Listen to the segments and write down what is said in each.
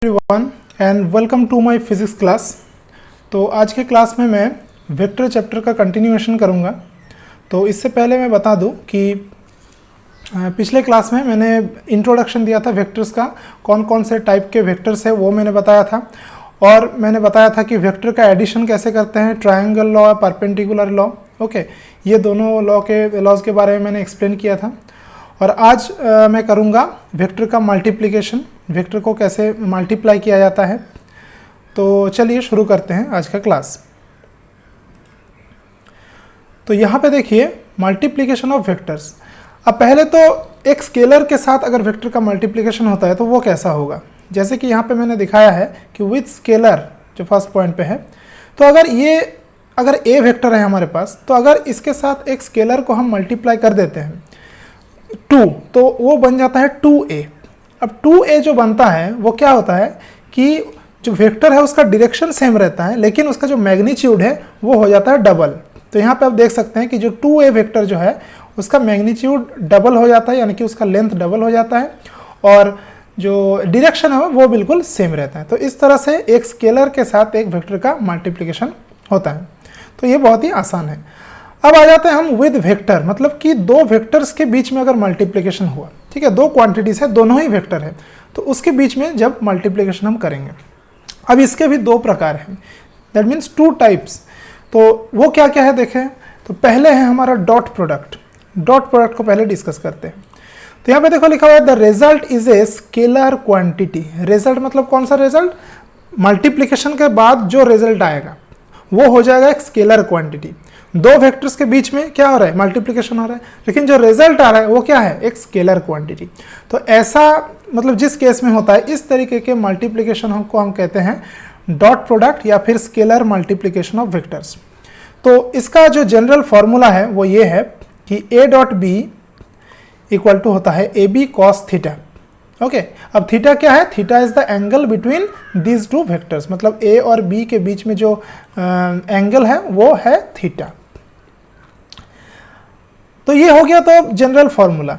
Everyone and welcome to my physics class. तो आज के क्लास में मैं वेक्टर चैप्टर का कंटिन्यूएशन करूंगा। तो इससे पहले मैं बता दूं कि पिछले क्लास में मैंने इंट्रोडक्शन दिया था वेक्टर्स का, कौन कौन से टाइप के वेक्टर्स है वो मैंने बताया था। और मैंने बताया था कि वेक्टर का एडिशन कैसे करते हैं, triangle law, perpendicular law. Okay, ये दोनों लॉज के बारे में मैंने एक्सप्लेन किया था। और आज मैं करूँगा वेक्टर का मल्टीप्लिकेशन, वेक्टर को कैसे मल्टीप्लाई किया जाता है। तो चलिए शुरू करते हैं आज का क्लास। तो यहाँ पे देखिए मल्टीप्लिकेशन ऑफ वेक्टर्स। अब पहले तो एक स्केलर के साथ अगर वेक्टर का मल्टीप्लिकेशन होता है तो वो कैसा होगा, जैसे कि यहाँ पे मैंने दिखाया है कि विथ स्केलर जो फर्स्ट पॉइंट पे है, तो अगर ए वेक्टर है हमारे पास, तो अगर इसके साथ एक स्केलर को हम मल्टीप्लाई कर देते हैं 2, तो वो बन जाता है 2a। अब 2a जो बनता है वो क्या होता है कि जो वेक्टर है उसका डायरेक्शन सेम रहता है, लेकिन उसका जो मैग्नीट्यूड है वो हो जाता है डबल। तो यहाँ पे आप देख सकते हैं कि जो 2a वेक्टर जो है उसका मैग्नीट्यूड डबल हो जाता है, यानी कि उसका लेंथ डबल हो जाता है, और जो डायरेक्शन है वो बिल्कुल सेम रहता है। तो इस तरह से एक स्केलर के साथ एक वेक्टर का मल्टीप्लिकेशन होता है। तो ये बहुत ही आसान है। अब आ जाते हैं हम विद वेक्टर, मतलब कि दो वेक्टर्स के बीच में अगर मल्टीप्लिकेशन हुआ, ठीक है, दो क्वांटिटीज है, दोनों ही वेक्टर है, तो उसके बीच में जब मल्टीप्लिकेशन हम करेंगे। अब इसके भी दो प्रकार हैं, दैट मीन्स 2 टाइप्स। तो वो क्या क्या है देखें। तो पहले है हमारा डॉट प्रोडक्ट। डॉट प्रोडक्ट को पहले डिस्कस करते हैं। तो यहाँ पे देखो लिखा हुआ है the result is a scalar quantity. Result मतलब कौन सा रिजल्ट, मल्टीप्लिकेशन के बाद जो रिजल्ट आएगा वो हो जाएगा एक स्केलर क्वांटिटी। दो वेक्टर्स के बीच में क्या हो रहा है, मल्टीप्लिकेशन हो रहा है, लेकिन जो रिजल्ट आ रहा है वो क्या है, एक स्केलर क्वांटिटी। तो ऐसा मतलब जिस केस में होता है इस तरीके के मल्टीप्लिकेशन को हम कहते हैं डॉट प्रोडक्ट या फिर स्केलर मल्टीप्लिकेशन ऑफ वेक्टर्स। तो इसका जो जनरल फॉर्मूला है वो ये है कि A dot B equal to होता है A B cos theta. Okay, अब थीटा क्या है, theta is the angle between these two vectors, मतलब ए और बी के बीच में जो एंगल है वो है थीटा। तो ये हो गया तो जनरल फॉर्मूला।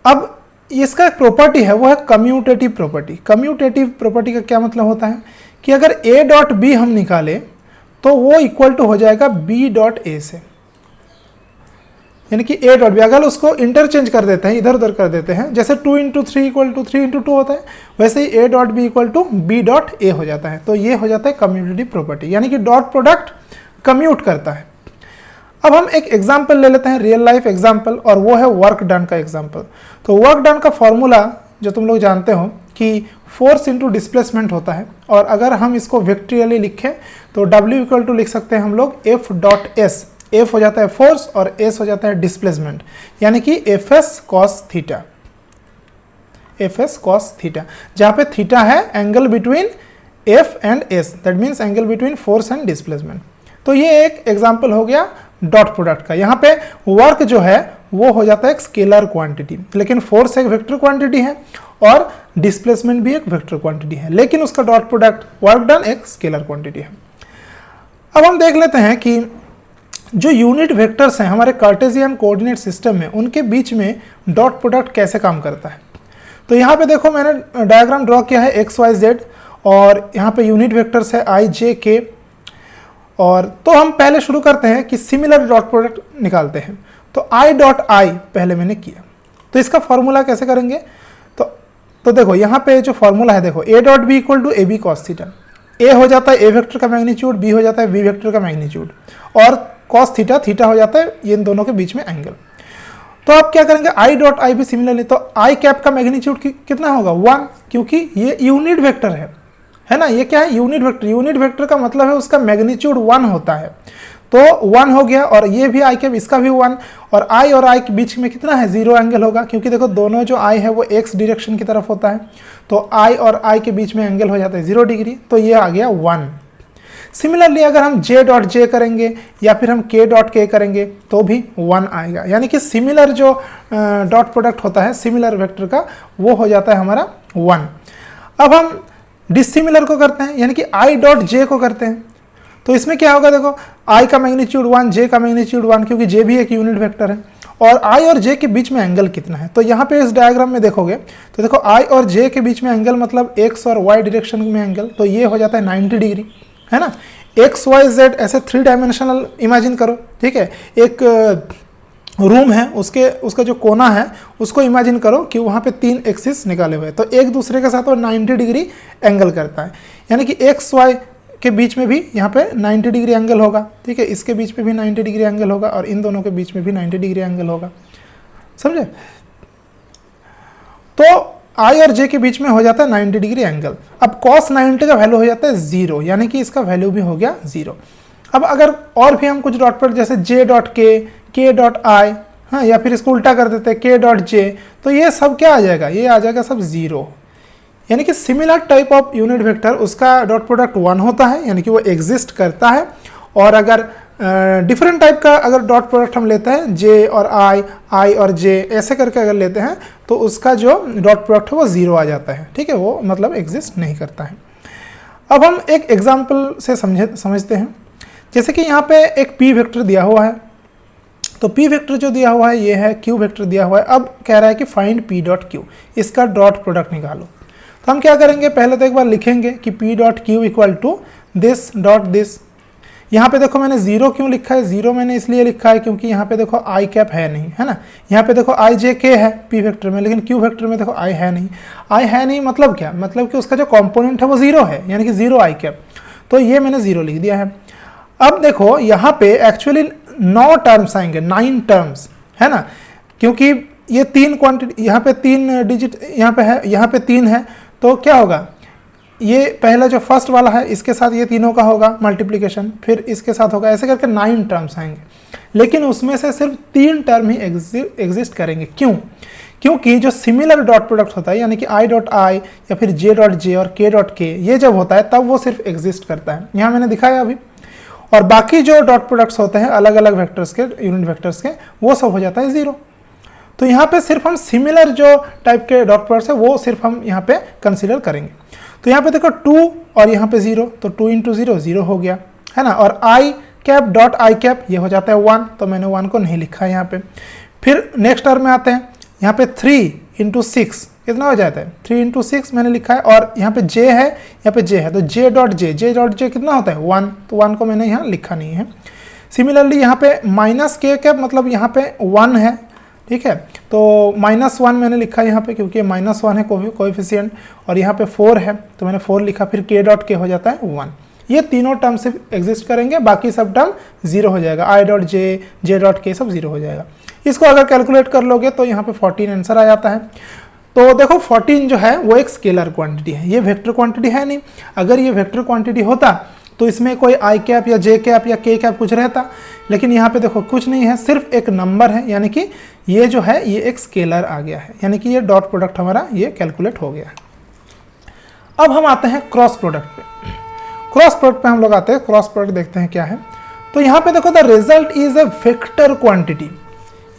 अब इसका एक प्रॉपर्टी है वो है कम्यूटेटिव प्रॉपर्टी। कम्यूटेटिव प्रॉपर्टी का क्या मतलब होता है कि अगर ए डॉट बी हम निकालें तो वो इक्वल टू हो जाएगा बी डॉट ए से, यानी कि ए डॉट बी। अगर उसको इंटरचेंज कर देते हैं, इधर उधर कर देते हैं, जैसे 2 × 3 इक्वल टू 3 × 2 होता है, वैसे ही A dot B equal to B dot A हो जाता है। तो ये हो जाता है कम्यूटेटिव प्रॉपर्टी, यानी कि डॉट प्रोडक्ट कम्यूट करता है। अब हम एक एग्जाम्पल ले लेते हैं, रियल लाइफ एग्जाम्पल, और वो है वर्क डन का एग्जाम्पल। तो वर्क डन का फॉर्मूला जो तुम लोग जानते हो कि फोर्स इंटू डिस्प्लेसमेंट होता है, और अगर हम इसको वेक्टरियली लिखें तो W इक्वल टू लिख सकते हैं हम लोग F डॉट S। F हो जाता है फोर्स और S हो जाता है डिस्प्लेसमेंट, यानी कि Fs cos theta. Fs cos theta, जहाँ पे थीटा है angle between F and S, that means angle between force and displacement. तो ये एक एग्जाम्पल हो गया डॉट प्रोडक्ट का। यहाँ पे वर्क जो है वो हो जाता है एक स्केलर क्वांटिटी, लेकिन फोर्स एक वेक्टर क्वांटिटी है और डिस्प्लेसमेंट भी एक वेक्टर क्वांटिटी है, लेकिन उसका डॉट प्रोडक्ट वर्क डन एक स्केलर क्वांटिटी है। अब हम देख लेते हैं कि जो यूनिट वेक्टर्स हैं हमारे कार्टेशियन कोऑर्डिनेट सिस्टम में, उनके बीच में डॉट प्रोडक्ट कैसे काम करता है। तो यहाँ पे देखो मैंने डायग्राम ड्रॉ किया है एक्स वाई जेड, और यहाँ पे यूनिट वेक्टर्स है आई जे के। और तो हम पहले शुरू करते हैं कि सिमिलर डॉट प्रोडक्ट निकालते हैं। तो आई डॉट आई पहले मैंने किया, तो इसका फॉर्मूला कैसे करेंगे। तो देखो यहाँ पे जो फॉर्मूला है, देखो A dot B equal to A B cos theta. A हो जाता है ए वेक्टर का मैग्नीट्यूड, बी हो जाता है बी वेक्टर का मैग्नीट्यूड, और कॉस थीटा, थीटा हो जाता है इन दोनों के बीच में एंगल। तो आप क्या करेंगे, आई डॉट आई भी सिमिलरली, तो आई कैप का मैग्नीट्यूड कितना होगा 1, क्योंकि ये यूनिट वेक्टर है ना, ये क्या है यूनिट वेक्टर। यूनिट वेक्टर का मतलब है उसका मैग्नीट्यूड 1 होता है, तो 1 हो गया। और ये भी आई कैप, इसका भी 1, और आई के बीच में कितना है 0 एंगल होगा, क्योंकि देखो दोनों जो आई है वो एक्स डायरेक्शन की तरफ होता है, तो आई और आई के बीच में एंगल हो जाता है 0 डिग्री, तो ये आ गया 1। सिमिलरली अगर हम जे डॉट जे करेंगे या फिर हम के डॉट के करेंगे तो भी 1 आएगा, यानी कि सिमिलर जो डॉट प्रोडक्ट होता है सिमिलर वेक्टर का वो हो जाता है हमारा 1। अब हम डिसिमिलर को करते हैं, यानी कि आई डॉट जे को करते हैं। तो इसमें क्या होगा, देखो आई का मैग्नीट्यूड 1, जे का मैग्नीट्यूड 1, क्योंकि जे भी एक यूनिट वेक्टर है, और i और j के बीच में एंगल कितना है। तो यहाँ पे इस डायग्राम में देखोगे तो देखो i और j के बीच में एंगल मतलब x और y डायरेक्शन में एंगल, तो ये हो जाता है 90 डिग्री, है ना। x y z ऐसे 3 डायमेंशनल इमेजिन करो, ठीक है। एक रूम है, उसका जो कोना है उसको इमेजिन करो कि वहाँ पे 3 एक्सिस निकाले हुए हैं, तो एक दूसरे के साथ वो 90 डिग्री एंगल करता है, यानी कि एक्स वाई के बीच में भी यहाँ पे 90 डिग्री एंगल होगा, ठीक है। इसके बीच में भी 90 डिग्री एंगल होगा और इन दोनों के बीच में भी 90 डिग्री एंगल होगा, समझे। तो आई और जे के बीच में हो जाता है 90 डिग्री एंगल। अब cos 90 का वैल्यू हो जाता है 0, यानी कि इसका वैल्यू भी हो गया 0। अब अगर और भी हम कुछ डॉट पर जैसे j.k.i, हाँ, या फिर इसको उल्टा कर देते हैं k.j, तो ये सब क्या आ जाएगा, ये आ जाएगा सब 0, यानी कि similar type of unit vector उसका डॉट प्रोडक्ट 1 होता है, यानी कि वो एग्जिस्ट करता है। और अगर डिफरेंट टाइप का अगर डॉट प्रोडक्ट हम लेते हैं j और i और j ऐसे करके अगर लेते हैं तो उसका जो डॉट प्रोडक्ट है वो 0 आ जाता है, ठीक है, वो मतलब एग्जिस्ट नहीं करता है। अब हम एक एग्जाम्पल से समझते हैं, जैसे कि यहाँ पे एक p वेक्टर दिया हुआ है, तो p वेक्टर जो दिया हुआ है ये है, q वेक्टर दिया हुआ है। अब कह रहा है कि फाइंड p डॉट q, इसका डॉट प्रोडक्ट निकालो। तो हम क्या करेंगे, पहले तो एक बार लिखेंगे कि p dot q equal to this dot this. यहाँ पे देखो मैंने 0 क्यों लिखा है, 0 मैंने इसलिए लिखा है क्योंकि यहाँ पे देखो i कैप है नहीं, है ना। यहाँ पे देखो i j k है p वेक्टर में, लेकिन q वेक्टर में देखो i है नहीं। i है नहीं मतलब क्या, मतलब कि उसका जो कंपोनेंट है वो 0 है, यानी कि 0 i कैप, तो ये मैंने 0 लिख दिया है। अब देखो यहाँ पे एक्चुअली 9 टर्म्स आएंगे, 9 टर्म्स, है ना, क्योंकि ये 3 क्वांटिटी, यहाँ पे 3 डिजिट यहाँ पे है, यहाँ पे 3 है, तो क्या होगा, ये पहला जो फर्स्ट वाला है इसके साथ ये तीनों का होगा मल्टीप्लिकेशन, फिर इसके साथ होगा, ऐसे करके 9 टर्म्स आएंगे, लेकिन उसमें से सिर्फ 3 टर्म ही एग्जिस्ट करेंगे। क्यों, क्योंकि जो सिमिलर डॉट प्रोडक्ट होता है, यानी कि i डॉट आई या फिर j डॉट जे और k डॉट के, ये जब होता है तब वो सिर्फ एग्जिस्ट करता है, यहाँ मैंने दिखाया अभी। और बाकी जो डॉट प्रोडक्ट्स होते हैं अलग अलग वेक्टर्स के, यूनिट वेक्टर्स के, वो सब हो जाता है 0। तो यहाँ पे सिर्फ हम सिमिलर जो टाइप के डॉट प्रोडक्ट्स है वो सिर्फ हम यहाँ पे कंसीडर करेंगे। तो यहाँ पे देखो 2 और यहाँ पे 0, तो 2 इंटू 0 0 हो गया, है ना। और i cap dot I cap ये हो जाता है 1, तो मैंने 1 को नहीं लिखा है यहाँ पे। फिर नेक्स्ट टर्म में आते हैं, यहाँ पे 3 इंटू 6 कितना हो जाता है, 3 इंटू 6 मैंने लिखा है, और यहाँ पे j है, यहाँ पे j है, तो j डॉट j कितना होता है 1, तो 1 को मैंने यहाँ लिखा नहीं है। सिमिलरली यहाँ पे माइनस k कैप मतलब यहाँ पे 1 है, ठीक है, तो -1 मैंने लिखा है यहाँ पे क्योंकि -1 है कोएफिशिएंट, और यहाँ पे 4 है तो मैंने 4 लिखा, फिर k डॉट k हो जाता है 1। ये तीनों टर्म से एग्जिस्ट करेंगे, बाकी सब टर्म 0 हो जाएगा, i dot j dot k सब 0 हो जाएगा। इसको अगर कैलकुलेट कर लोगे तो यहाँ पे 14 आंसर आ जाता है। तो देखो 14 जो है वो एक स्केलर क्वांटिटी है, ये वेक्टर क्वांटिटी है नहीं। अगर ये वेक्टर क्वांटिटी होता तो इसमें कोई i कैप या j कैप या k कैप कुछ रहता, लेकिन यहाँ पे देखो कुछ नहीं है, सिर्फ एक नंबर है, यानी कि ये जो है ये एक स्केलर आ गया है, यानी कि ये डॉट प्रोडक्ट हमारा ये कैलकुलेट हो गया है। अब हम आते हैं क्रॉस प्रोडक्ट पे। क्रॉस प्रोडक्ट पे हम लोग आते हैं, क्रॉस प्रोडक्ट देखते हैं क्या है। तो यहाँ पे देखो the result is a vector quantity,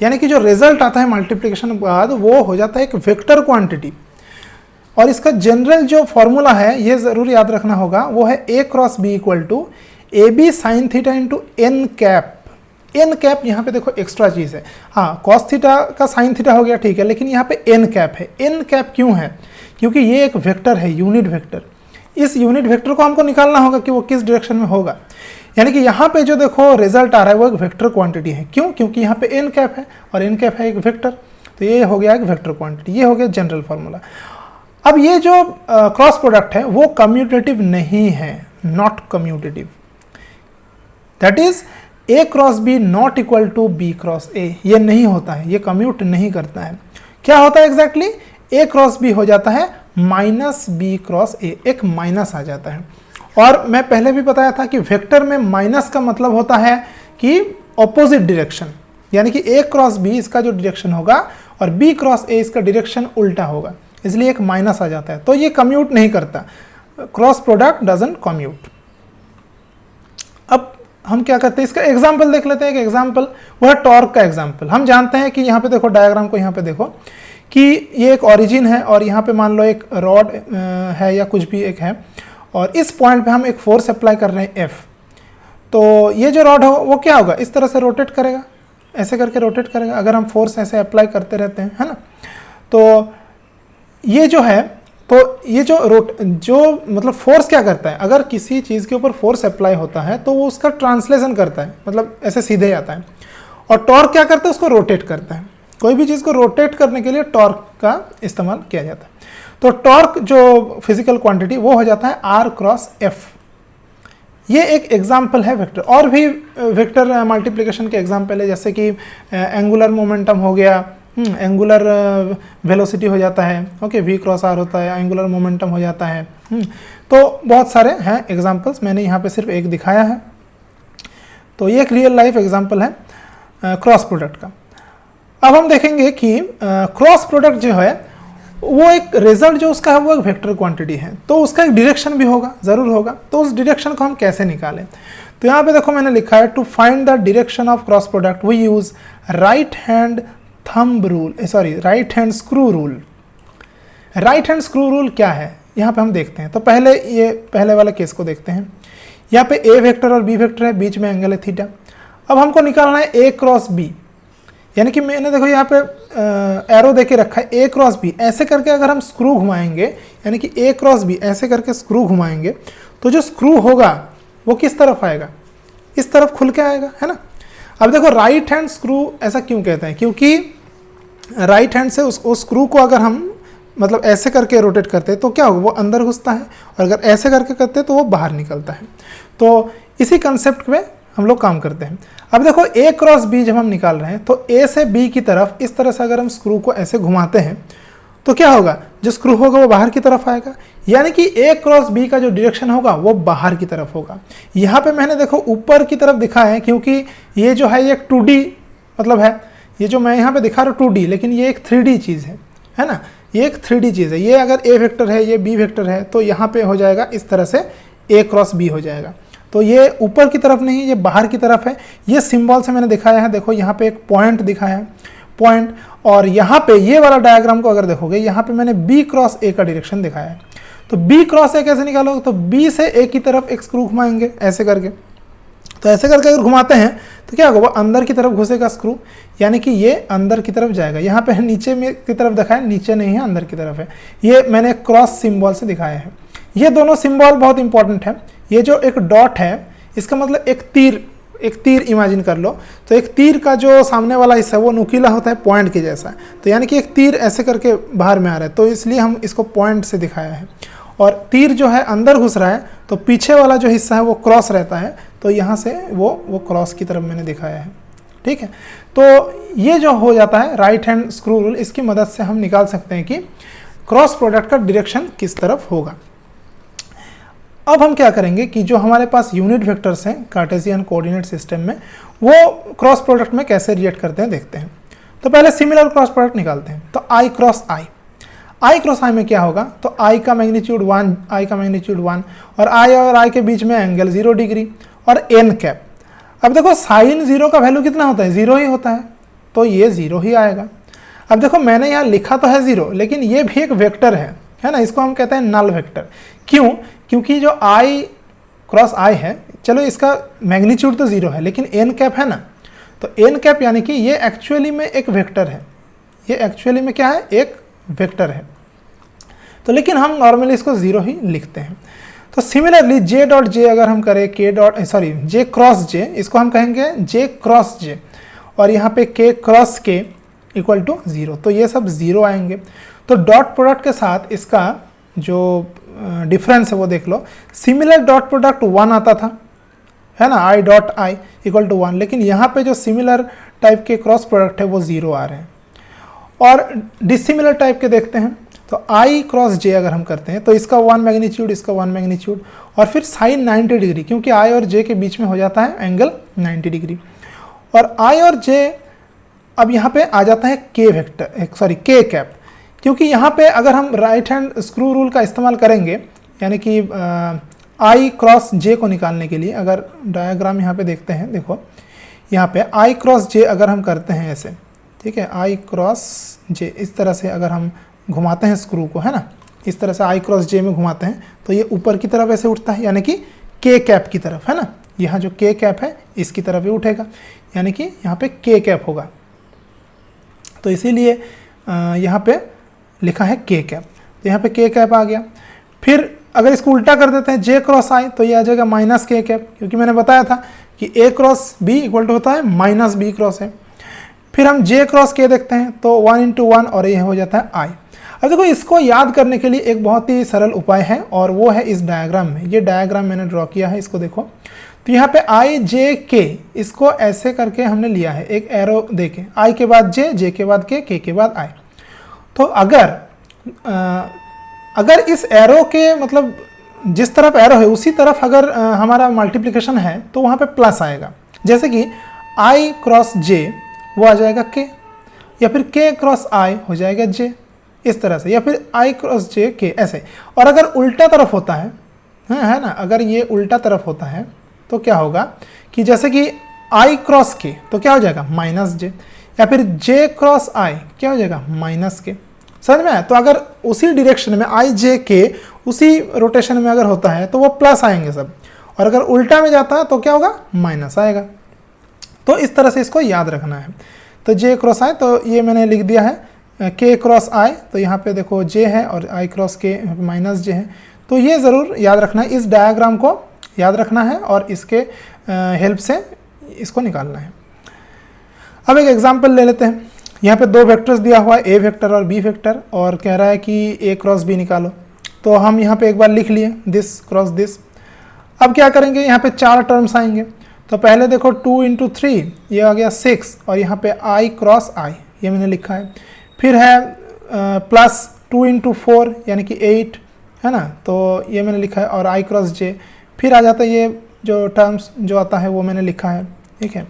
यानी कि जो रिजल्ट आता है मल्टीप्लिकेशन के बाद वो हो जाता है एक वेक्टर क्वांटिटी। और इसका जनरल जो फॉर्मूला है ये जरूर याद रखना होगा, वो है a cross b equal to A B sine theta into n cap. N cap यहाँ पे देखो एक्स्ट्रा चीज़ है, हाँ कॉस थीटा का साइन थीटा हो गया, ठीक है, लेकिन यहाँ पे एन कैप है। एन कैप क्यों है, क्योंकि ये एक वेक्टर है, यूनिट वेक्टर। इस यूनिट वेक्टर को हमको निकालना होगा कि वो किस डायरेक्शन में होगा, यानी कि यहाँ पे जो देखो रिजल्ट आ रहा है वो एक वेक्टर क्वांटिटी है। क्यों, क्योंकि यहाँ पे एन कैप है और एन कैप है एक वेक्टर, तो ये हो गया एक वेक्टर क्वांटिटी, ये हो गया जनरल फॉर्मूला। अब ये जो क्रॉस प्रोडक्ट है वो कम्यूटेटिव नहीं है, not commutative, that is a cross B not equal to B cross A, ये नहीं होता है, ये कम्यूट नहीं करता है। क्या होता है एग्जैक्टली, a क्रॉस बी हो जाता है माइनस बी क्रॉस ए, एक माइनस आ जाता है। और मैं पहले भी बताया था कि वेक्टर में माइनस का मतलब होता है कि ऑपोजिट डायरेक्शन, यानी कि a क्रॉस बी इसका जो डायरेक्शन होगा और b क्रॉस ए इसका डायरेक्शन उल्टा होगा, इसलिए एक माइनस आ जाता है, तो ये कम्यूट नहीं करता, क्रॉस प्रोडक्ट डजंट कम्यूट। अब हम क्या करते हैं, इसका एग्जाम्पल देख लेते हैं। एक एग्जाम्पल वह टॉर्क का एग्जाम्पल। हम जानते हैं कि यहाँ पे देखो डायग्राम को, यहाँ पे देखो कि ये एक ओरिजिन है और यहाँ पे मान लो एक रॉड है या कुछ भी एक है, और इस पॉइंट पे हम एक फोर्स अप्लाई कर रहे हैं F। तो ये जो रॉड हो वो क्या होगा, इस तरह से रोटेट करेगा, ऐसे करके रोटेट करेगा अगर हम फोर्स ऐसे अप्लाई करते रहते हैं, है ना। तो ये जो है, तो ये जो मतलब फोर्स क्या करता है, अगर किसी चीज़ के ऊपर फोर्स अप्लाई होता है तो वो उसका ट्रांसलेशन करता है, मतलब ऐसे सीधे आता है। और टॉर्क क्या करता है, उसको रोटेट करता है। कोई भी चीज़ को रोटेट करने के लिए टॉर्क का इस्तेमाल किया जाता है। तो टॉर्क जो फिजिकल क्वांटिटी वो हो जाता है R क्रॉस F। ये एक एग्जाम्पल है वेक्टर। और भी वेक्टर मल्टीप्लिकेशन के एग्जाम्पल है, जैसे कि एंगुलर मोमेंटम हो गया, एंगुलर वेलोसिटी हो जाता है, ओके, V क्रॉस R होता है, एंगुलर मोमेंटम हो जाता है। तो बहुत सारे हैं एग्जाम्पल्स, मैंने यहाँ पे सिर्फ एक दिखाया है। तो ये एक रियल लाइफ एग्जाम्पल है क्रॉस प्रोडक्ट का। अब हम देखेंगे कि क्रॉस प्रोडक्ट जो है वो एक रिजल्ट जो उसका है वो एक वेक्टर क्वांटिटी है, तो उसका एक डायरेक्शन भी होगा, ज़रूर होगा। तो उस डायरेक्शन को हम कैसे निकालें, तो यहाँ पे देखो मैंने लिखा है to find the direction of cross product we use right hand thumb rule, right hand screw rule. Right hand screw rule क्या है यहाँ पे हम देखते हैं। तो पहले वाले केस को देखते हैं। यहाँ पे ए वेक्टर और बी वेक्टर है, बीच में एंगल है थीटा। अब हमको निकालना है ए क्रॉस बी, यानी कि मैंने देखो यहाँ पे एरो देके रखा है ए क्रॉस बी। ऐसे करके अगर हम स्क्रू घुमाएंगे, यानी कि ए क्रॉस बी ऐसे करके स्क्रू घुमाएंगे, तो जो स्क्रू होगा वो किस तरफ आएगा, इस तरफ खुल के आएगा, है ना। अब देखो राइट हैंड स्क्रू ऐसा क्यों कहते हैं, क्योंकि राइट हैंड से उस स्क्रू को अगर हम मतलब ऐसे करके रोटेट करते हैं तो क्या होगा, वो अंदर घुसता है, और अगर ऐसे करके करते हैं तो वो बाहर निकलता है। तो इसी कंसेप्ट में हम लोग काम करते हैं। अब देखो ए क्रॉस बी जब हम निकाल रहे हैं, तो ए से बी की तरफ इस तरह से अगर हम स्क्रू को ऐसे घुमाते हैं तो क्या होगा, जो स्क्रू होगा वो बाहर की तरफ आएगा, यानी कि ए क्रॉस बी का जो डायरेक्शन होगा वो बाहर की तरफ होगा। यहाँ पे मैंने देखो ऊपर की तरफ दिखा है, क्योंकि ये जो है ये एक 2D मतलब है, ये जो मैं यहाँ पे दिखा रहा हूँ 2D, लेकिन ये एक 3D चीज़ है ना। ये एक 3D चीज़ है। ये अगर ए वेक्टर है, ये बी वेक्टर है, तो यहाँ पे हो जाएगा इस तरह से ए क्रॉस बी हो जाएगा। तो ये ऊपर की तरफ नहीं, ये बाहर की तरफ है। ये सिंबल से मैंने दिखाया है, देखो यहाँ पे एक पॉइंट दिखाया है, पॉइंट। और यहाँ पे ये वाला डायग्राम को अगर देखोगे, यहाँ पे मैंने बी क्रॉस ए का डायरेक्शन दिखाया है। तो बी क्रॉस ए कैसे निकालोगे, तो बी से ए की तरफ एक स्क्रू घुमाएंगे ऐसे करके। तो ऐसे करके अगर घुमाते हैं तो क्या होगा, वो अंदर की तरफ घुसेगा स्क्रू, यानी कि ये अंदर की तरफ जाएगा। यहाँ पे नीचे में की तरफ दिखाया, नीचे नहीं है, अंदर की तरफ है। ये मैंने क्रॉस सिंबल से दिखाया है। ये दोनों सिंबल बहुत इंपॉर्टेंट है। ये जो एक डॉट है, इसका मतलब एक तीर इमेजिन कर लो। तो एक तीर का जो सामने वाला हिस्सा है वो नुकीला होता है, पॉइंट के जैसा। तो यानी कि एक तीर ऐसे करके बाहर में आ रहा है, तो इसलिए हम इसको पॉइंट से दिखाया है। और तीर जो है अंदर घुस रहा है, तो पीछे वाला जो हिस्सा है वो क्रॉस रहता है, तो यहाँ से वो क्रॉस की तरफ मैंने दिखाया है। ठीक है, तो ये जो हो जाता है राइट हैंड स्क्रू रूल, इसकी मदद से हम निकाल सकते हैं कि क्रॉस प्रोडक्ट का डायरेक्शन किस तरफ होगा। अब हम क्या करेंगे कि जो हमारे पास यूनिट वेक्टर्स हैं कार्टेशियन कोऑर्डिनेट सिस्टम में, वो क्रॉस प्रोडक्ट में कैसे रिएक्ट करते हैं देखते हैं। तो पहले सिमिलर क्रॉस प्रोडक्ट निकालते हैं। तो आई क्रॉस आई में क्या होगा, तो आई का मैग्नीट्यूड 1 और आई के बीच में एंगल 0 डिग्री और एन कैप। अब देखो साइन 0 का वैल्यू कितना होता है, 0 ही होता है, तो ये 0 ही आएगा। अब देखो मैंने यहाँ लिखा तो है 0, लेकिन ये भी एक वेक्टर है ना, इसको हम कहते हैं नल वेक्टर। क्यों, क्योंकि जो आई क्रॉस आई है, चलो इसका मैग्नीट्यूड तो 0 है, लेकिन एन कैप है ना, तो एन कैप यानी कि ये एक्चुअली में एक वेक्टर है। ये एक्चुअली में क्या है, एक वेक्टर है। तो लेकिन हम नॉर्मली इसको 0 ही लिखते हैं। तो सिमिलरली जे डॉट जे अगर हम करें जे क्रॉस जे, इसको हम कहेंगे जे क्रॉस जे, और यहाँ पे के क्रॉस के इक्वल टू 0, तो ये सब 0 आएंगे। तो डॉट प्रोडक्ट के साथ इसका जो डिफरेंस है वो देख लो। सिमिलर डॉट प्रोडक्ट 1 आता था, है ना, I dot I equal to 1, लेकिन यहाँ पे जो सिमिलर टाइप के क्रॉस प्रोडक्ट है वो 0 आ रहे हैं। और डिसिमिलर टाइप के देखते हैं, तो आई क्रॉस जे अगर हम करते हैं तो इसका 1 मैग्नीट्यूड, इसका 1 मैग्नीट्यूड, और फिर साइन 90 डिग्री, क्योंकि आई और जे के बीच में हो जाता है एंगल 90 डिग्री। और आई और जे अब यहाँ पे आ जाता है के कैप, क्योंकि यहाँ पे अगर हम राइट हैंड स्क्रू रूल का इस्तेमाल करेंगे, यानी कि आई क्रॉस जे को निकालने के लिए, अगर डायग्राम यहाँ पे देखते हैं, देखो यहाँ पे आई क्रॉस जे अगर हम करते हैं ऐसे, ठीक है, आई क्रॉस जे इस तरह से अगर हम घुमाते हैं स्क्रू को, है ना, इस तरह से आई क्रॉस जे में घुमाते हैं, तो ये ऊपर की तरफ ऐसे उठता है, यानी कि के कैप की तरफ, है ना, यहाँ जो के कैप है इसकी तरफ ही उठेगा, यानी कि यहाँ पे के कैप होगा। तो इसीलिए यहाँ पे लिखा है के कैप, तो यहाँ पे के कैप आ गया। फिर अगर इसको उल्टा कर देते हैं जे क्रॉस आई, तो ये आ जाएगा माइनस के कैप, क्योंकि मैंने बताया था कि ए क्रॉस बी इक्वल टू होता है माइनस बी क्रॉस है। फिर हम जे क्रॉस के देखते हैं, तो 1 × 1 और ये हो जाता है आई। अब देखो इसको याद करने के लिए एक बहुत ही सरल उपाय है, और वो है इस डायग्राम में। ये डायग्राम मैंने ड्रॉ किया है, इसको देखो। तो यहाँ पे आई जे के, इसको ऐसे करके हमने लिया है, एक एरो देके, आई के बाद जे के बाद के बाद आई। तो अगर इस एरो के मतलब जिस तरफ एरो है उसी तरफ अगर हमारा मल्टीप्लिकेशन है तो वहाँ पे प्लस आएगा। जैसे कि आई क्रॉस जे वो आ जाएगा के, या फिर के क्रॉस आई हो जाएगा जे, इस तरह से, या फिर आई क्रॉस जे के, ऐसे। और अगर उल्टा तरफ होता है ना, अगर ये उल्टा तरफ होता है तो क्या होगा कि जैसे कि आई क्रॉस के तो क्या हो जाएगा माइनस जे, या फिर जे क्रॉस आई क्या हो जाएगा माइनस के। समझ में आया? तो अगर उसी डायरेक्शन में आई जे के उसी रोटेशन में अगर होता है तो वो प्लस आएंगे सब, और अगर उल्टा में जाता है तो क्या होगा माइनस आएगा। तो इस तरह से इसको याद रखना है। तो जे क्रॉस आई, तो ये मैंने लिख दिया है के क्रॉस आई, तो यहाँ पे देखो जे है और आई क्रॉस के माइनस जे है। तो ये ज़रूर याद रखना है, इस डायग्राम को याद रखना है और इसके हेल्प से इसको निकालना है। अब एक एग्जांपल ले लेते हैं। यहाँ पे दो वेक्टर्स दिया हुआ है, ए वेक्टर और बी वेक्टर, और कह रहा है कि ए क्रॉस बी निकालो। तो हम यहाँ पे एक बार लिख लिए दिस क्रॉस दिस। अब क्या करेंगे, यहाँ पे 4 टर्म्स आएंगे। तो पहले देखो 2 × 3 ये आ गया 6, और यहाँ पे आई क्रॉस आई ये मैंने लिखा है। फिर है प्लस 2 × 4 यानी कि 8 है ना, तो ये मैंने लिखा है, और आई क्रॉस जे। फिर आ जाता है ये जो टर्म्स जो आता है वो मैंने लिखा है, ठीक है।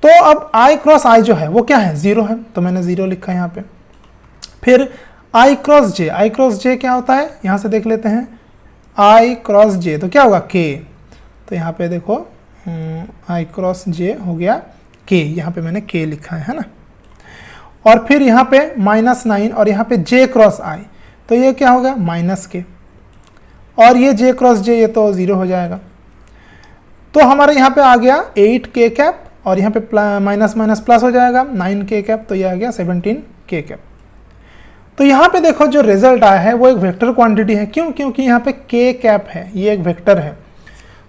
तो अब आई क्रॉस आई जो है वो क्या है 0 है, तो मैंने 0 लिखा है यहाँ पे। फिर आई क्रॉस जे क्या होता है, यहाँ से देख लेते हैं। आई क्रॉस जे तो क्या होगा के, तो यहाँ पे देखो आई क्रॉस जे हो गया के, यहाँ पे मैंने के लिखा है ना। और फिर यहाँ पे -9 और यहाँ पे जे क्रॉस आई, तो ये क्या होगा माइनस के, और ये जे क्रॉस जे ये तो 0 हो जाएगा। तो हमारे यहाँ पे आ गया 8 के कैप, और यहाँ पे माइनस माइनस प्लस हो जाएगा 9 के कैप, तो ये आ गया 17 के कैप। तो यहाँ पे देखो जो रिजल्ट आया है वो एक वेक्टर क्वांटिटी है। क्यों? क्योंकि यहाँ पे के कैप है, ये एक वेक्टर है,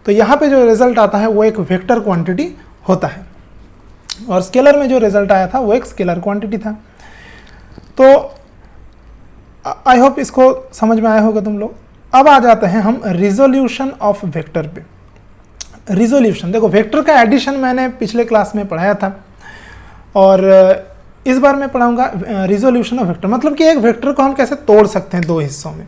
तो यहाँ पे जो रिजल्ट आता है वो एक वेक्टर क्वांटिटी होता है। और स्केलर में जो रिजल्ट आया था वो एक स्केलर क्वांटिटी था। तो आई होप इसको समझ में आया होगा तुम लोग। अब आ जाते हैं हम रिजोल्यूशन ऑफ वेक्टर पे। रिजोल्यूशन देखो, वेक्टर का एडिशन मैंने पिछले क्लास में पढ़ाया था, और इस बार मैं पढ़ाऊंगा रिजोल्यूशन ऑफ वेक्टर, मतलब कि एक वेक्टर को हम कैसे तोड़ सकते हैं 2 हिस्सों में।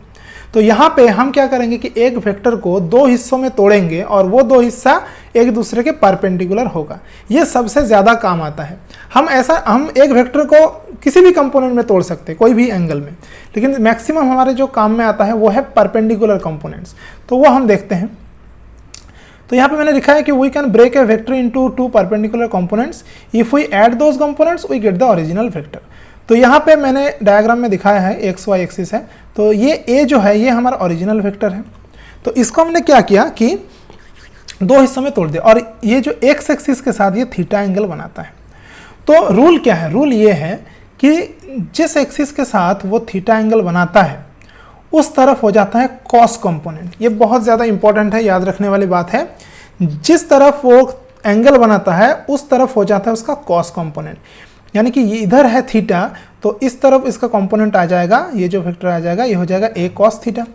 तो यहाँ पे हम क्या करेंगे कि एक वेक्टर को 2 हिस्सों में तोड़ेंगे, और वो 2 हिस्सा एक दूसरे के परपेंडिकुलर होगा। ये सबसे ज़्यादा काम आता है। हम एक वेक्टर को किसी भी कंपोनेंट में तोड़ सकते हैं, कोई भी एंगल में, लेकिन मैक्सिमम हमारे जो काम में आता है वो है परपेंडिकुलर कंपोनेंट्स। तो वो हम देखते हैं। तो यहाँ पे मैंने लिखा है कि we can break a vector into 2 perpendicular components, if we add those components we get the original vector. तो यहाँ पे मैंने डायग्राम में दिखाया है एक्स वाई एक्सिस है, तो ये ए जो है ये हमारा ओरिजिनल वेक्टर है। तो इसको हमने क्या किया कि 2 हिस्सों में तोड़ दिया, और ये जो एक्स एक्सिस के साथ ये थीटा एंगल बनाता है। तो रूल क्या है, रूल ये है कि जिस एक्सिस के साथ वो थीटा एंगल बनाता है उस तरफ हो जाता है कॉस कंपोनेंट। ये बहुत ज़्यादा इंपॉर्टेंट है, याद रखने वाली बात है। जिस तरफ वो एंगल बनाता है उस तरफ हो जाता है उसका कॉस कंपोनेंट, यानी कि ये इधर है थीटा, तो इस तरफ इसका कंपोनेंट आ जाएगा, ये जो वेक्टर आ जाएगा ये हो जाएगा ए कॉस थीटा।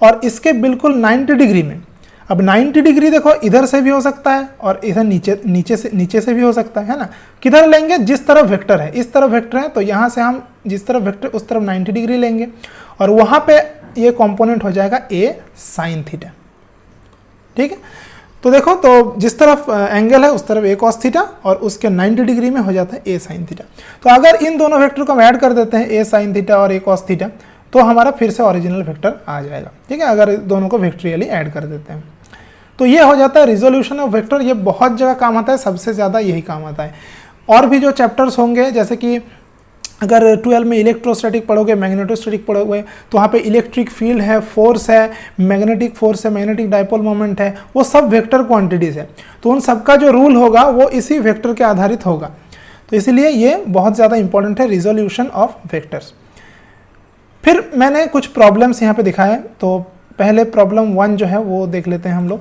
और इसके बिल्कुल 90 डिग्री में, अब 90 डिग्री देखो इधर से भी हो सकता है और इधर नीचे से भी हो सकता है ना। किधर लेंगे, जिस तरफ वेक्टर है, इस तरफ वेक्टर है तो यहाँ से हम जिस तरफ वेक्टर उस तरफ 90 डिग्री लेंगे, और वहाँ पे ये कंपोनेंट हो जाएगा ए साइन थीटा। ठीक है, तो देखो, तो जिस तरफ एंगल है उस तरफ ए कॉस थीटा, और उसके 90 डिग्री में हो जाता है ए साइन थीटा। तो अगर इन दोनों वेक्टर को हम ऐड कर देते हैं ए साइन थीटा और ए कॉस थीटा, तो हमारा फिर से ओरिजिनल वेक्टर आ जाएगा। ठीक है, अगर दोनों को वेक्टरियली ऐड कर देते हैं तो ये हो जाता है रिजोल्यूशन ऑफ वेक्टर। ये बहुत जगह काम आता है, सबसे ज़्यादा यही काम आता है। और भी जो चैप्टर्स होंगे, जैसे कि अगर 12 में इलेक्ट्रोस्टैटिक पढ़ोगे, मैग्नेटोस्टैटिक पढ़ोगे, तो वहाँ पे इलेक्ट्रिक फील्ड है, फोर्स है, मैग्नेटिक फोर्स है, मैग्नेटिक डाइपोल मोमेंट है, वो सब वेक्टर क्वांटिटीज़ है। तो उन सबका जो रूल होगा वो इसी वेक्टर के आधारित होगा। तो इसीलिए ये बहुत ज़्यादा इंपॉर्टेंट है, रिजोल्यूशन ऑफ वेक्टर्स। फिर मैंने कुछ प्रॉब्लम्स यहाँ पे दिखाए, तो पहले प्रॉब्लम 1 जो है वो देख लेते हैं हम लोग।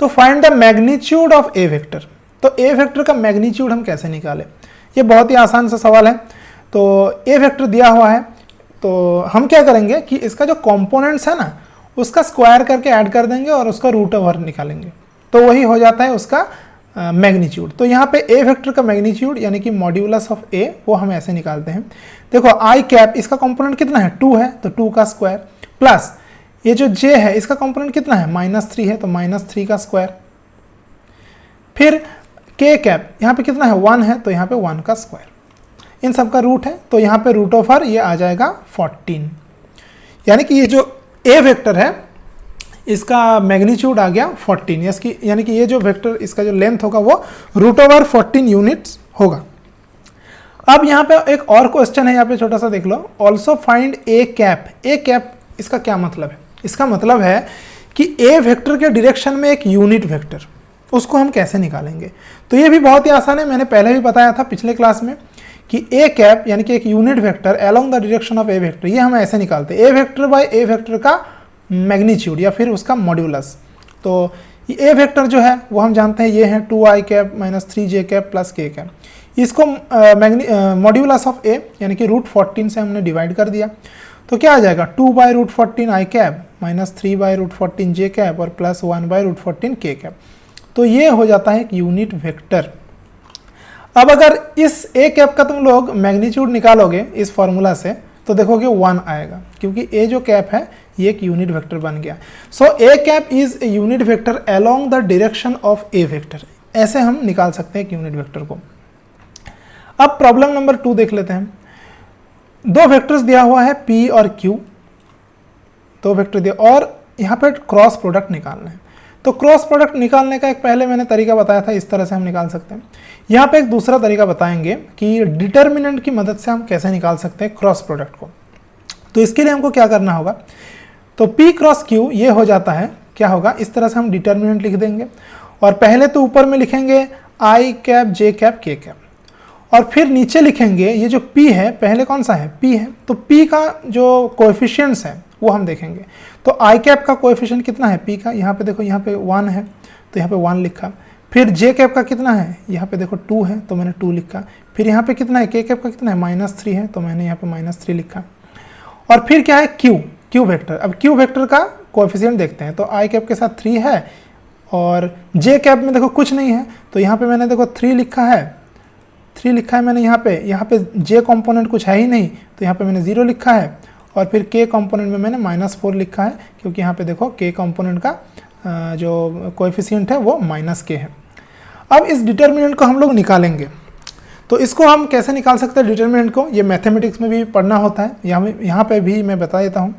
तो find the magnitude of A vector. तो ए वेक्टर का मैग्नीट्यूड हम कैसे निकालें? ये बहुत ही आसान सा सवाल है। तो ए वेक्टर दिया हुआ है, तो हम क्या करेंगे कि इसका जो कंपोनेंट्स है ना, उसका स्क्वायर करके ऐड कर देंगे और उसका रूट ओवर निकालेंगे, तो वही हो जाता है उसका मैग्नीट्यूड। तो यहाँ पे ए वेक्टर का मैग्नीट्यूड यानी कि मॉड्यूलस ऑफ ए, वो हम ऐसे निकालते हैं। देखो आई कैप, इसका कंपोनेंट कितना है? 2 है, तो 2 का स्क्वायर, प्लस ये जो जे है इसका कंपोनेंट कितना है? -3 है, तो -3 का स्क्वायर। फिर के कैप यहाँ पे कितना है? 1 है, तो यहाँ पे 1 का स्क्वायर। इन सब का रूट है, तो यहाँ पे रूट ओवर ये आ जाएगा 14। यानी कि ये जो ए वेक्टर है इसका मैग्नीट्यूड आ गया 14। इसकी यानी कि ये जो वेक्टर इसका जो लेंथ होगा वो रूट ओवर 14 यूनिट्स होगा। अब यहाँ पे एक और क्वेश्चन है, यहाँ पे छोटा सा देख लो। Also find A cap. A cap इसका क्या मतलब है? इसका मतलब है कि ए वेक्टर के डायरेक्शन में एक यूनिट वेक्टर, उसको हम कैसे निकालेंगे? तो ये भी बहुत ही आसान है, मैंने पहले भी बताया था पिछले क्लास में कि ए कैप यानी कि एक unit vector along the direction of A vector, ये हम ऐसे निकालते हैं। ए वेक्टर बाय ए वेक्टर का मैग्नीट्यूड या फिर उसका मॉड्यूलस। तो ए वेक्टर जो है वो हम जानते हैं, ये है 2i cap -3j cap plus k cap. इसको मॉड्यूलस ऑफ ए यानी कि √14 से हमने डिवाइड कर दिया, तो क्या आ जाएगा? 2/√14 i कैप -3/√14 j कैप और प्लस 1/√14 k कैप। तो ये हो जाता है एक यूनिट वेक्टर। अब अगर इस ए कैप का तुम लोग मैग्नीट्यूड निकालोगे इस फॉर्मूला से, तो देखोगे 1 आएगा, क्योंकि ए जो कैप है ये एक यूनिट वेक्टर बन गया। So A cap is a unit vector along the direction of A vector. ऐसे हम निकाल सकते हैं एक यूनिट वेक्टर को। अब प्रॉब्लम नंबर 2 देख लेते हैं। दो वेक्टर्स दिया हुआ है P और Q, दो वेक्टर दिया, और यहाँ पे क्रॉस प्रोडक्ट निकालना है। तो क्रॉस प्रोडक्ट निकालने का एक पहले मैंने तरीका बताया था, इस तरह से हम निकाल सकते हैं। यहाँ पे एक दूसरा तरीका बताएंगे कि डिटर्मिनेंट की मदद से हम कैसे निकाल सकते हैं क्रॉस प्रोडक्ट को। तो इसके लिए हमको क्या करना होगा? तो P क्रॉस Q ये हो जाता है, क्या होगा? इस तरह से हम डिटर्मिनेंट लिख देंगे, और पहले तो ऊपर में लिखेंगे I cap J cap K cap, और फिर नीचे लिखेंगे ये जो P है, पहले कौन सा है? P है, तो P का जो कोएफिशिएंट्स है वो हम देखेंगे। तो I कैप का कोएफिशिएंट कितना है P का? यहाँ पे देखो, यहाँ पे 1 है, तो यहाँ पे 1 लिखा। फिर J कैप का कितना है? यहाँ पे देखो 2 है, तो मैंने 2 लिखा। फिर यहाँ पे कितना है? K कैप का कितना है? -3 है, तो मैंने यहाँ पे -3 लिखा। और फिर क्या है? Q vector. अब Q वेक्टर का कोएफिशिएंट देखते हैं, तो I कैप के साथ 3 है, और J कैप में देखो कुछ नहीं है, तो यहाँ पे मैंने देखो 3 लिखा है, 3 लिखा है मैंने यहाँ पे J कंपोनेंट कुछ है ही नहीं, तो यहाँ पे मैंने 0 लिखा है, और फिर K कंपोनेंट में मैंने -4 लिखा है, क्योंकि यहाँ पे देखो K कंपोनेंट का जो कोएफिशिएंट है वो -K है। अब इस डिटर्मिनेंट को हम लोग निकालेंगे। तो इसको हम कैसे निकाल सकते हैं डिटर्मिनेंट को? ये मैथमेटिक्स में भी पढ़ना होता है, यहाँ पे भी मैं बता देता हूँ।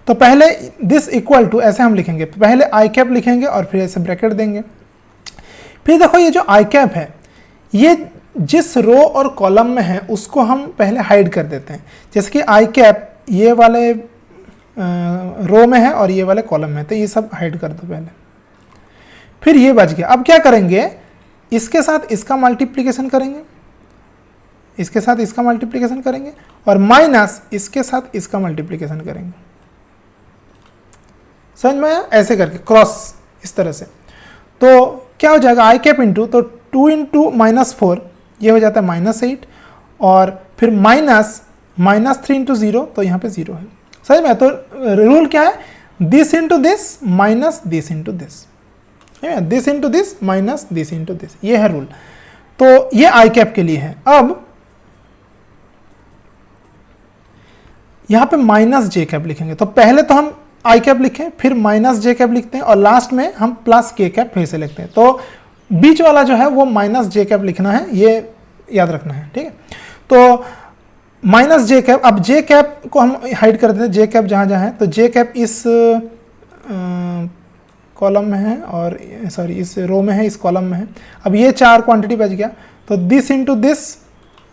तो पहले दिस इक्वल टू ऐसे हम लिखेंगे, पहले I कैप लिखेंगे और फिर ऐसे ब्रैकेट देंगे। फिर देखो ये जो I कैप है, ये जिस रो और कॉलम में है उसको हम पहले हाइड कर देते हैं। जैसे कि I कैप ये वाले रो में है और ये वाले कॉलम में है, तो ये सब हाइड कर दो पहले। फिर ये बच गया। अब क्या करेंगे? इसके साथ इसका मल्टीप्लिकेशन करेंगे, इसके साथ इसका मल्टीप्लिकेशन करेंगे, और माइनस इसके साथ इसका मल्टीप्लिकेशन करेंगे। समझ में आया? ऐसे करके क्रॉस इस तरह से। तो क्या हो जाएगा? I कैप इंटू, तो 2 इंटू -4 ये हो जाता है -8, और फिर -3 इंटू 0, तो यहाँ पे 0 है। समझ में? तो रूल क्या है? This into this minus this into this, this into this minus this into this, ये है रूल। तो ये I कैप के लिए है। अब यहाँ पे -J कैप लिखेंगे। तो पहले तो हम I कैप लिखें, फिर -J कैप लिखते हैं, और लास्ट में हम +K कैप फिर से लिखते हैं। तो बीच वाला जो है वो -J कैप लिखना है, ये याद रखना है, ठीक है? तो -J कैप, अब J कैप को हम हाइड कर देते हैं, J कैप जहाँ जहाँ है, तो J कैप इस कॉलम में है, और सॉरी इस रो में है, इस कॉलम में है। अब ये 4 क्वांटिटी बच गया, तो दिस इंटू दिस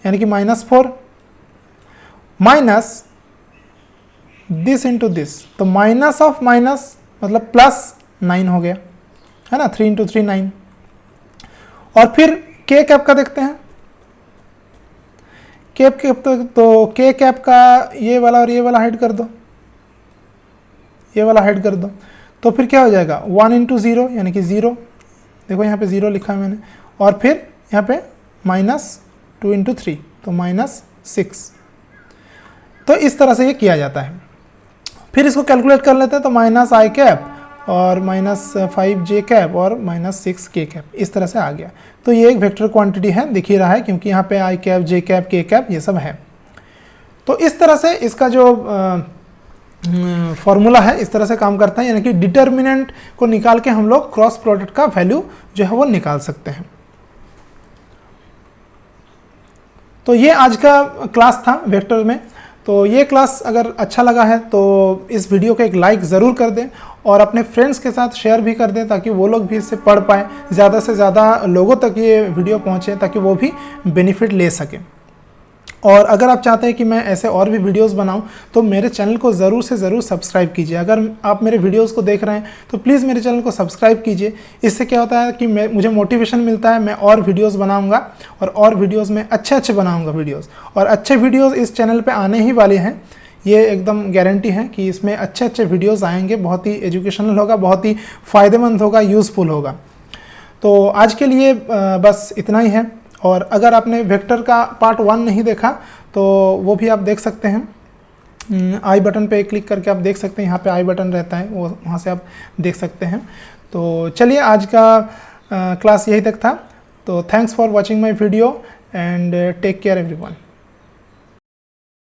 यानी कि -4 माइनस दिस इंटू दिस, तो माइनस ऑफ माइनस मतलब प्लस 9 हो गया, है ना, 3 इंटू 3 9। और फिर के कैप का देखते हैं, कैप तो के कैप का ये वाला और ये वाला हाइड कर दो, ये वाला हाइड कर दो, तो फिर क्या हो जाएगा 1 इंटू 0 यानी कि 0, देखो यहाँ पे 0 लिखा है मैंने, और फिर यहाँ पे माइनस 2 इंटू 3 तो माइनस 6। तो इस तरह से ये किया जाता है। फिर इसको कैलकुलेट कर लेते हैं, तो माइनस आई कैप और माइनस 5 जे कैप और माइनस 6 के कैप, इस तरह से आ गया। तो ये एक वेक्टर क्वांटिटी है, दिख ही रहा है क्योंकि यहाँ पे आई कैप, जे कैप, के कैप ये सब है। तो इस तरह से इसका जो फॉर्मूला है इस तरह से काम करता है, यानी कि डिटर्मिनेंट को निकाल के हम लोग क्रॉस प्रोडक्ट का वैल्यू जो है वो निकाल सकते हैं। तो ये आज का क्लास था वेक्टर में। तो ये क्लास अगर अच्छा लगा है तो इस वीडियो को एक लाइक ज़रूर कर दें और अपने फ्रेंड्स के साथ शेयर भी कर दें ताकि वो लोग भी इससे पढ़ पाएँ, ज़्यादा से ज़्यादा लोगों तक ये वीडियो पहुँचे ताकि वो भी बेनिफिट ले सकें। और अगर आप चाहते हैं कि मैं ऐसे और भी वीडियोस बनाऊं तो मेरे चैनल को ज़रूर से ज़रूर सब्सक्राइब कीजिए। अगर आप मेरे वीडियोस को देख रहे हैं तो प्लीज़ मेरे चैनल को सब्सक्राइब कीजिए। इससे क्या होता है कि मुझे मोटिवेशन मिलता है, मैं और वीडियोस बनाऊंगा और वीडियोस में अच्छे बनाऊंगा वीडियोस, और अच्छे वीडियोस इस चैनल पर आने ही वाले हैं। ये एकदम गारंटी है कि इसमें अच्छे वीडियोज़ आएँगे, बहुत ही एजुकेशनल होगा, बहुत ही फ़ायदेमंद होगा, यूज़फुल होगा। तो आज के लिए बस इतना ही है। और अगर आपने वेक्टर का पार्ट 1 नहीं देखा तो वो भी आप देख सकते हैं, आई बटन पे क्लिक करके आप देख सकते हैं, यहाँ पे आई बटन रहता है, वो वहाँ से आप देख सकते हैं। तो चलिए आज का क्लास यही तक था। तो thanks for watching my video and take care everyone.